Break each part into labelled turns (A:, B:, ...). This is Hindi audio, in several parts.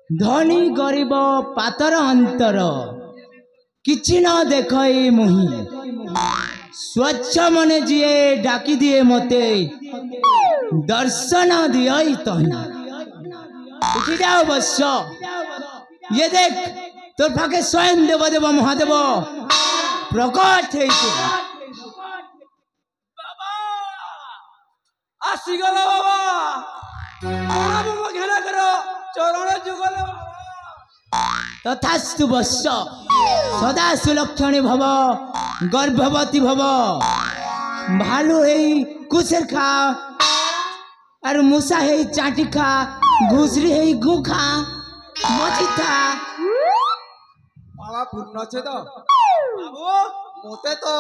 A: धनी गरीब पातर अंतर किछि न देखई मुही स्वच्छ मने जिए डाकी दिए मते दर्शन दिए तही उठी जाओ बस ये देख तोर पाखे स्वयं देवदेव महादेव प्रकट
B: आसीगला बाबा घेरा करो चरण जुगल
A: तथास्तु वत्स सदा सुलक्षणी भव गर्भवती भव भालू है कुसेर खा और मूसा है चाटी खा घुसरी है गु खा मची था
B: बाबा पूर्ण छे तो बाबू मोते तो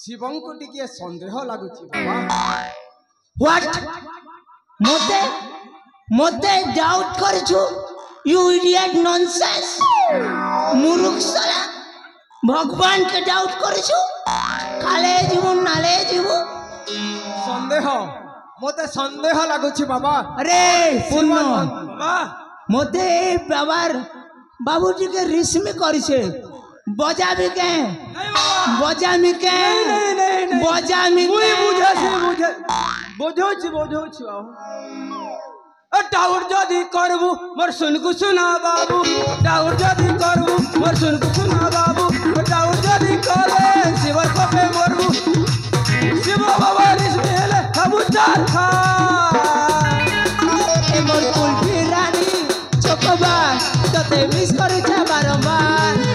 B: शिवं को टिके संदेह लागुची बाबा
A: what Mote Mote doubt करछु you idiot nonsense मूर्ख साला भगवान के डाउट करछु काले जीवो नाले जीवो
B: संदेह मोते संदेह लागुची बाबा
A: अरे पुण्य बाबा मोते बाबार बाबूजी के रिश्मी करिसे बजाबी के बजामी के बजामी
B: मुई बुझे से बुझे बुझोछि बुझोछि टाउर जदि करबू मोर सुनकु सुना बाबू टाउर जदि करबू मोर सुनकु सुना बाबू टाउर जदि करे शिव कोपे मोरबू शिव बाबा रिश्मी हेले खाबू चार खा
A: ए मोर कुल्फी रानी चोकोबार तते मिस करूछा बारंबार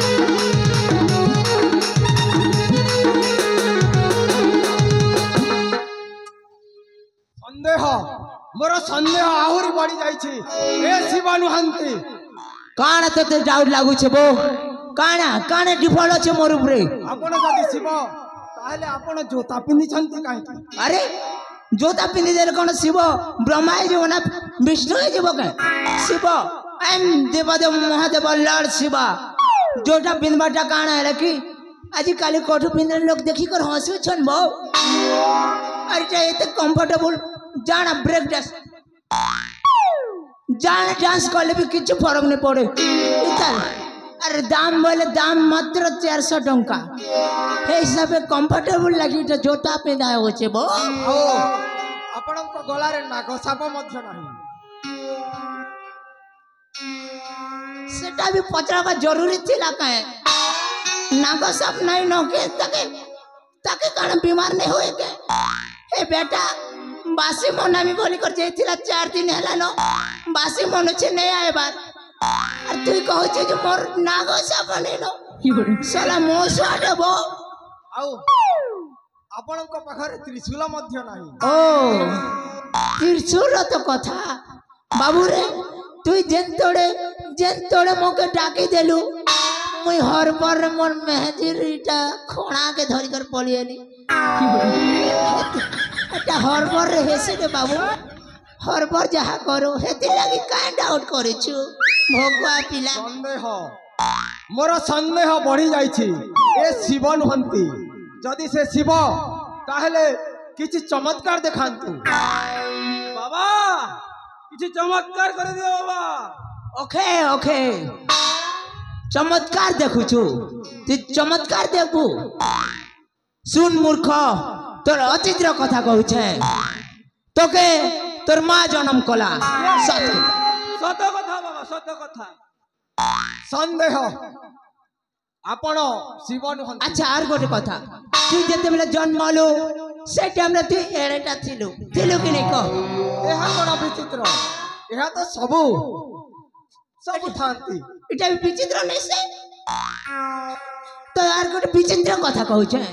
B: संदेह मोर संदेह आहुरी बढ़ी जाइछि ए शिवानुहंती
A: काना तते डाउट लागु छे बो काना काना डिफॉल्ट छे मोर ऊपर
B: आपण जदि शिव ताहले आपण जोता पिनि छंती काहे
A: अरे जोता पिनि देले कोन शिव ब्रह्मा है जो ना विष्णु है जो के शिव आई एम देवदेव महादेव लॉर्ड शिवा जोटा पिनबाटा काना है कि आज काली कोठु पिनर लोग देखी कर हंसु छन बो अरे एते कंफर्टेबल जाना ब्रेक डांस जाना डांस करले भी किछ फरक नहीं पड़े इताल अरे दाम बोले दाम मात्र 400 टंका हे हिसाब कंफर्टेबल लगी तो जोता पिंदा होचे बो
B: आपण को गला रे नाग साप मध्य नाही
A: सेटा भी पचराबा जरूरी थिला काहे नाग साप नहीं नके ताके कारण बीमार नहीं होए के हे बेटा बासी मना भी बोली कर जाइथिला 4 दिन हला न बासी मन छे नहीं आए बार और तू कहू छे जे मोर नाग साप नहीं न साला मोसो आडबो
B: आउ आपण को पाखरे त्रिशूल मध्य नाही
A: ओ त्रिशूल तो कथा बाबू रे तू जेन तोड़े मोके डाकी देलु मुई हर पर मोर मेहदीटा खोणा के धरी कर पलिएली एटा हर पर रे हेसे रे बाबू हर पर जहा करो हेति लागि काहे डाउट करिछु भगवा पिला
B: संदेह मोर संदेह बढ़ी जाइछि ए शिवनुहंती जदि से शिव ताहले किछि चमत्कार देखांतु बाबा किछि चमत्कार कर दियो बाबा
A: ओके ओके चमत्कार देखुछु तू चमत्कार देखू सुन मूर्ख तोर अतीतर कथा कहू छे तोके तोर माँ जन्म कला सत
B: कथा बाबा सत कथा संदेह आपण शिवनुहंती
A: अच्छा आर गोटे कथा तू जते बेले जन्म लो से टाइम रे तू एड़ेटा थिलु कि नहीं कह
B: एहा बड़ा विचित्र एहा तो सब थांती
A: इटा भी विचित्र नहीं से तो यार गोटे विचित्र कथा कहू छे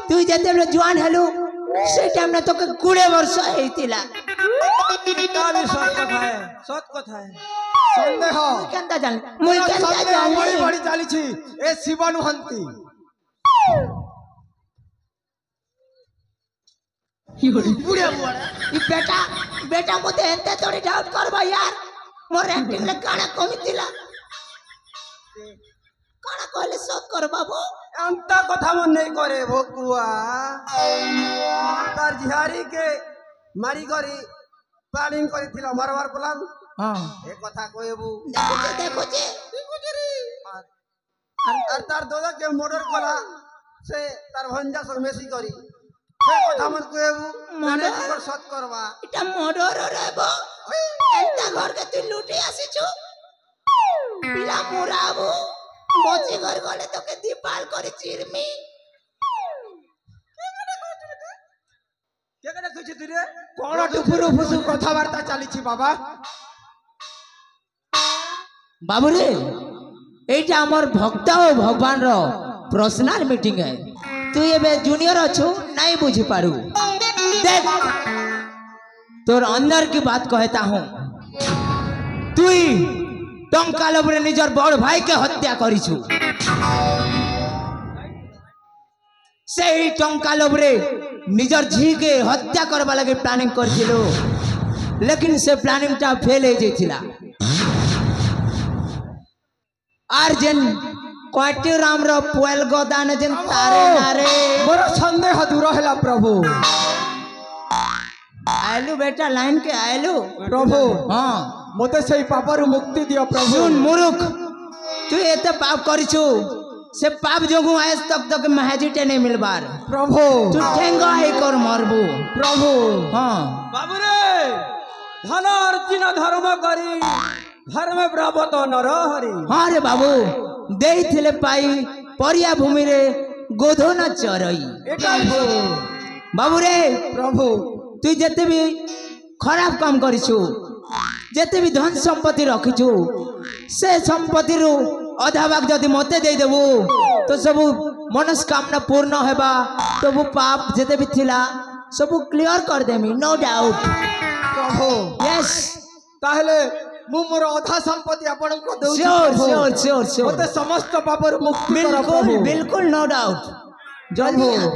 A: तू जते बेले जवान हेलु से टाइम रे तोके 20 वर्ष हेतिला
B: का भी सत कथा है संदेह
A: केंता जान मुई केंता जान
B: बड़ी बड़ी चाली छी ए शिवनुहंती
A: बुढ़िया बुढ़ा ई बेटा मते एंते थोड़ी डाउट करबा यार मोर एक्टिंग ले काना कमी दिला काना कहले सब कर बाबू
B: अंता कथा मन नहीं करे भोकुआ तार झिहारी के মারি করি প্ল্যানিং করেছিল মারবার প্ল্যান
A: হ্যাঁ
B: এ কথা কইবু
A: দেখুছে
B: আর তার দাদাকে মর্ডার করা সে তার ভঞ্জা সব মেসি করি সে কথা মত কইবু মানে তোর সৎ করবা
A: এটা মর্ডর রেব এন্তা ঘরকে তুই লুটি আসিছু পিলা মুরাবু বচি ঘর গলে তোকে দীপাল করে চিরমি
B: কেকটা কইছিস তুই রে
C: কোন টুপুরু ফুসু কথাবার্তা চালিছি বাবা
A: বাবু রে এইটা আমার ভক্ত ও ভগবান র पर्सनल मीटिंग है तू ये जूनियर अच्छु नहीं बुझी पारू देख तोर अंदर की बात कहता हूँ तू टंका लोभरे निजर बड़ भाई के हत्या करिछु से ही टंका लोभरे निजर झी के हत्या करबा लगे प्लानिंग करथिलो लेकिन से प्लानिंग टा फेल हो जाइथिला आर जेन क्वाटी राम रो पुएल गोदान जेन तारे नारे
C: मोर संदेह दूर हैला प्रभु
A: आयलु बेटा लाइन के आयलु
C: प्रभु
A: हाँ
C: मते सही पापरु मुक्ति दियो प्रभु
A: सुन मूर्ख तू एते पाप करिछु से पाप जोगु आज तक महजिटे नहीं मिलबार
C: प्रभु
A: तू ठेंगा ही कर मरबू
C: प्रभु
A: हाँ
B: बाबू रे धन अर्जुन धर्म करी धर्म प्राप्त नर हरि
A: हाँ रे बाबू दे थिले पाई परिया भूमि रे गोधो न चरई
C: एटा
A: बाबू रे
C: प्रभु
A: तू जेते भी खराब काम करिछु जेते भी धन संपत्ति रखिछु से संपत्ति रु अधा भाग जदि मते दे देबू तो सब मनस्कामना पूर्ण हेबा तो वो पाप जेते भी थिला सब क्लियर कर देमी नो डाउट
C: प्रभु
A: यस
C: ताहले मु मोर अधा संपत्ति आपन को दउ
A: श्योर श्योर श्योर श्योर
C: मते समस्त पापरु मुक्ति कर
A: बिल्कुल
C: प्रभु
A: बिल्कुल नो डाउट जल्दी
C: प्रभु।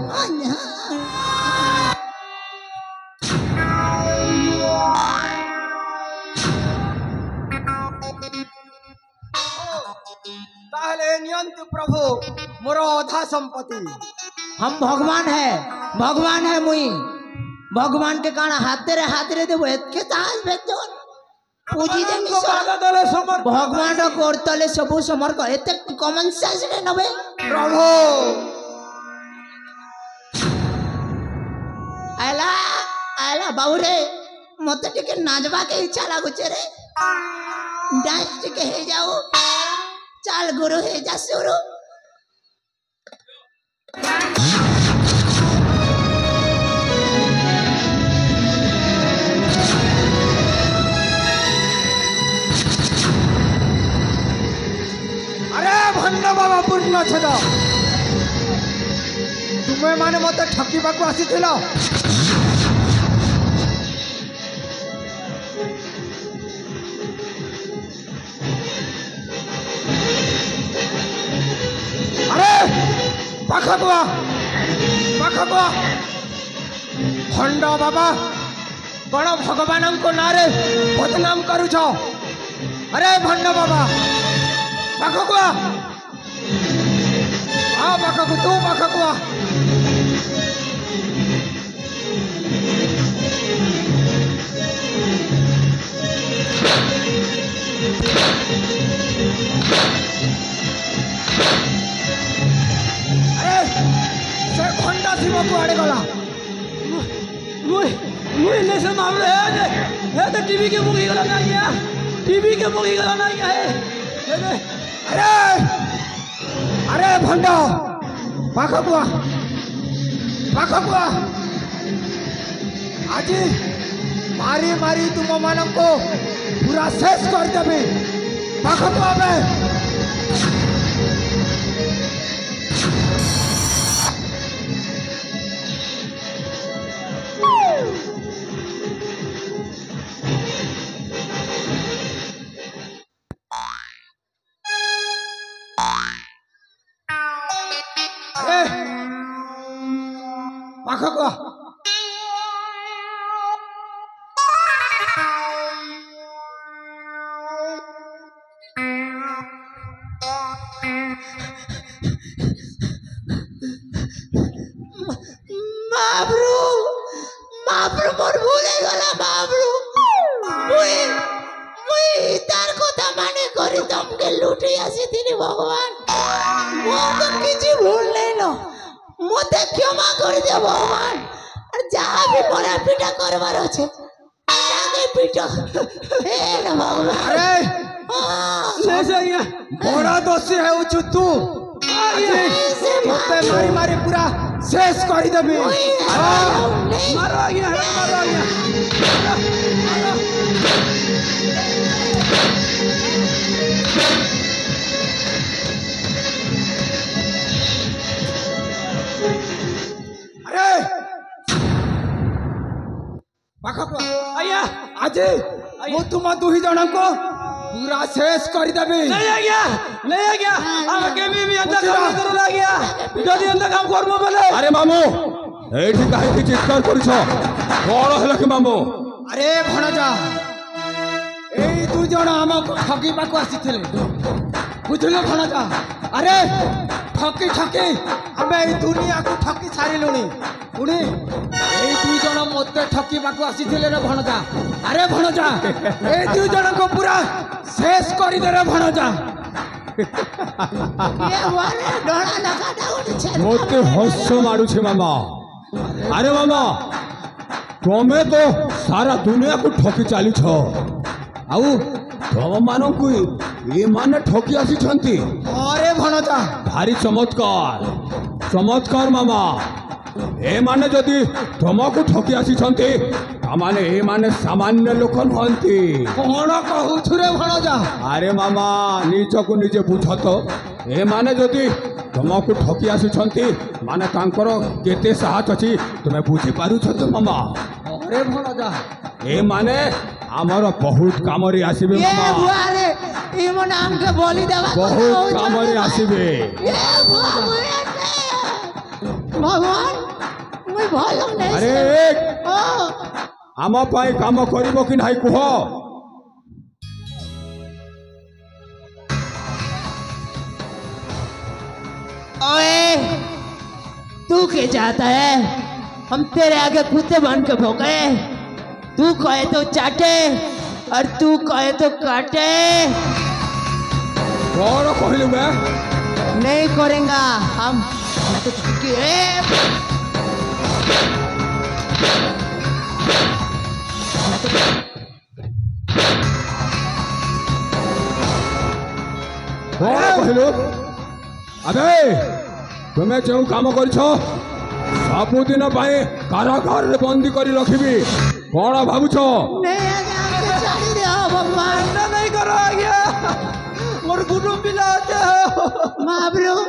C: ताहले नियंत प्रभु मोर अधा संपत्ति
A: हम भगवान है मुई भगवान के कारण हाथ रे देबो के ताज भेजो पूजी दे
B: दले समर
A: भगवान रो कोरतले सबु समर कर एते कॉमन सेंस रे नबे
C: प्रभु
A: आला आला बाबू रे मते टिके नाचबा के इच्छा लागुचे रे डांस टिके हे जाओ चाल गुरु हे जा शुरू
C: अरे भंड बाबा पूर्ण छद तुम्हें माने मते ठकीबा को आसीथिलो अरे पाखकुआ भंड बाबा कौन भगवान को नारे बदनाम करुछ अरे भंड बाबा पाखकुआ हाँ पाखकु तू पाखकुआ अरे से खंडा शिव को आड़े गला
B: मुई ने से मामले है तो टीवी के मुगी गला ना गया टीवी के मुगी गला ना गया है
C: अरे अरे भंड पाखकुआ आज मारी मारी तुम मान को पूरा शेष कर देवी पाखकुआ में पाखकुआ
A: महाप्रभु मोर মোর ভুলে গলা বাবলু মুই মুই তার কথা মানে করি তমকে লুটে আসি তিনি ভগবান মোর তো কিছু ভুল নেই না মতে ক্ষমা করে দে ভগবান আর যা भी মোরা পিটা করবার আছে তাকে পিটো হে না ভগবান
C: अरे
B: ले जाइए
C: बड़ा दोषी है उचु तू मते मारी मारी पूरा शेष कर देबी
B: मारो आ गया मारो आ गया
C: अरे पाखक
B: आया
C: आज मु तुम दुही जन को पूरा शेष कर देबी
B: ले आ गया हम के भी अंदर काम कर ला गया जदी अंदर काम करबो बोले
D: अरे मामू एठी काहे की चित्कार करिछ कोन हला के मामू
C: अरे भणजा এই দুই জন আমাকে ঠকিবাকু আসিଥିଲେ বুঝলে ভণজা আরে ঠকি ঠকি আমি এই দুনিয়াকু ঠকি সারিলুনি পুনি এই দুই জন মতে ঠকিবাকু আসিଥିଲେ রে ভণজা আরে ভণজা এই দুই জনকে পুরা শেষ করি দে রে ভণজা
A: ये वाले डोळा लगा दाउड छे
D: मोते हस्य मारुछे मामा अरे मामा तुमे तो सारा दुनिया को ठकी चाली छ आउ तुम मानकु ए माने ठकी आसी छंती
C: अरे भणजा
D: भारी चमत्कार चमत्कार मामा ए माने जदि तुमको ठकी आसी छंती तामाने ए माने सामान्य लोक नहंती
C: कोन कहूछु रे भणजा
D: अरे मामा निजको निजे बुझ तो ए माने जदि तुमको ठकी आसी छंती माने तांकर केते साहस अछि तुमे बुझी पारु छ तो मामा
C: अरे भणजा
D: ए माने हमर बहुत कामरे आसीबे
A: ये
D: मामा
A: वाले ई मन हमके बोली देवा
D: बहुत कामरे आसीबे
A: ये भगवान मुई भलो नहीं
D: अरे एक
A: ओ
D: आम पाई काम करिवो कि नाही कुह
A: ओए तू के चाहता है हम तेरे आगे कुत्ते बन के भौंके तू कहे तो चाटे और तू कहे तो काटे
D: कौन कहलु बे
A: नहीं करेंगा हम तो छुटकी
D: कौन कहलु अबे तुमे जो काम करछ सबुदिन पाए कारागार रे बंदी करी रखिबी कौन भाबुछ
A: नहीं आगे हमके छाड़ी दे भगवान
B: अंदर नहीं करो आ गया मोर कुटुंब पिला होते हो
A: महाप्रभु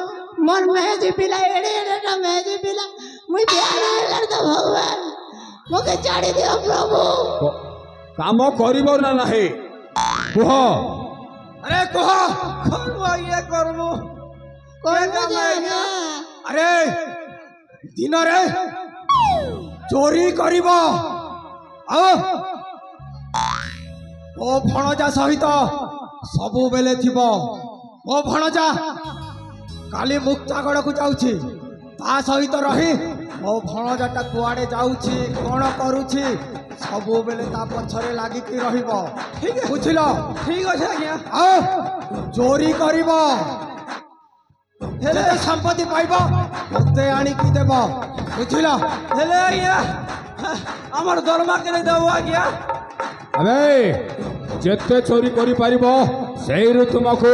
A: मन मेहदी पिला एड़े एड़े ना मेहदी पिला मुई प्यारा लड़ता भगवान मुके छाड़ी दे प्रभु
D: काम करिबो ना नाही कुह
C: अरे कह
B: करबो आ गया करबो
A: कौन जाएगा
C: अरे दिन रे चोरी करिब आओ ओ भणजा सहित सबु बेले थिब ओ भणजा काली मुक्तागढ़ को जाउछि ता सहित रही ओ भणजाटा कुआडे जाउछि कोन करूछि सबु बेले ता पछरे लागि कि रहिब ठीक है बुझिलो
B: ठीक अछि आ गया
C: आओ चोरी करिब हेले संपत्ति पाइब मते आनी की देब बुझिलो
B: हेले आ गया हमर दरमा के देबो आ गया
D: अबे जेते चोरी करी पारिबो सेही तुमको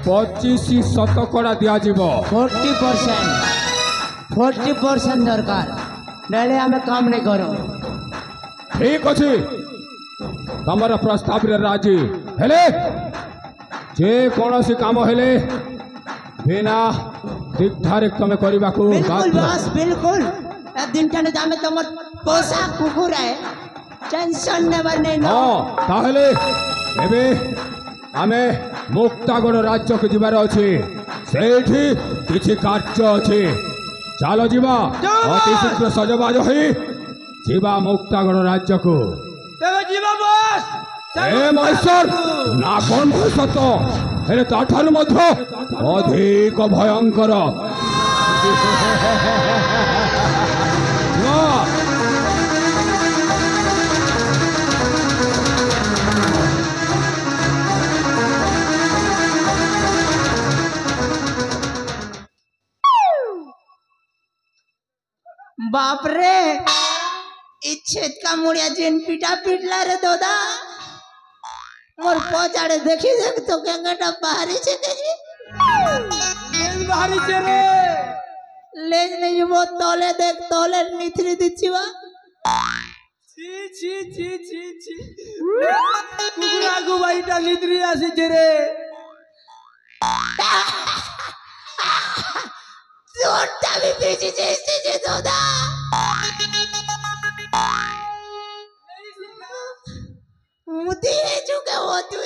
D: 25 शतकड़ा दिया जीवो
A: 40% दरकार नले हमें काम नहीं करो
D: ठीक अछि तमरा प्रस्ताव रे राजी हेले जे कोनोसी काम हेले बिना दिग्धारिक तमे करिबाको
A: बिल्कुल बॉस बिल्कुल एक दिन टने दामे तमर पोसा कुकुर है टेंशन नेवर नहीं नो
D: हां ताहले एबे आमे मुक्तागढ़ राज्य को जीवार अछि सेठी किछि कार्य अछि चलो जीवा अति शीघ्र सजबाज होई जीवा मुक्तागढ़ राज्य को
B: तेरे जीवा बॉस
D: ए महेश्वर ना कोन भविष्यत हेले ताठारु मध्य अधिक भयंकर ना
A: बाप रे इच्छेद का मुड़िया जिन पीटा पीटला रे दोदा मोर पचाड़े देखी देख तो क्या गटा बाहरी छे के
B: बाहरी छे रे
A: लेज नहीं वो तोले देख तोले निथरी दिछिवा
B: छी छी छी छी छी कुकुरा गुबाईटा निद्री आसी छे रे
A: जोरटा भी बेची जैसे जे दोदा मुती है चुके वो तू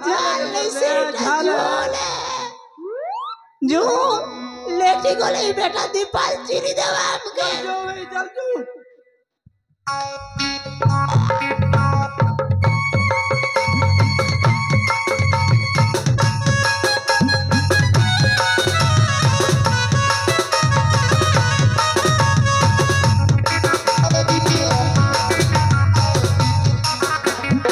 A: झाले से झाले जो लेटी को ले बेटा दीपाल चिरी देवा हमके
B: चल जो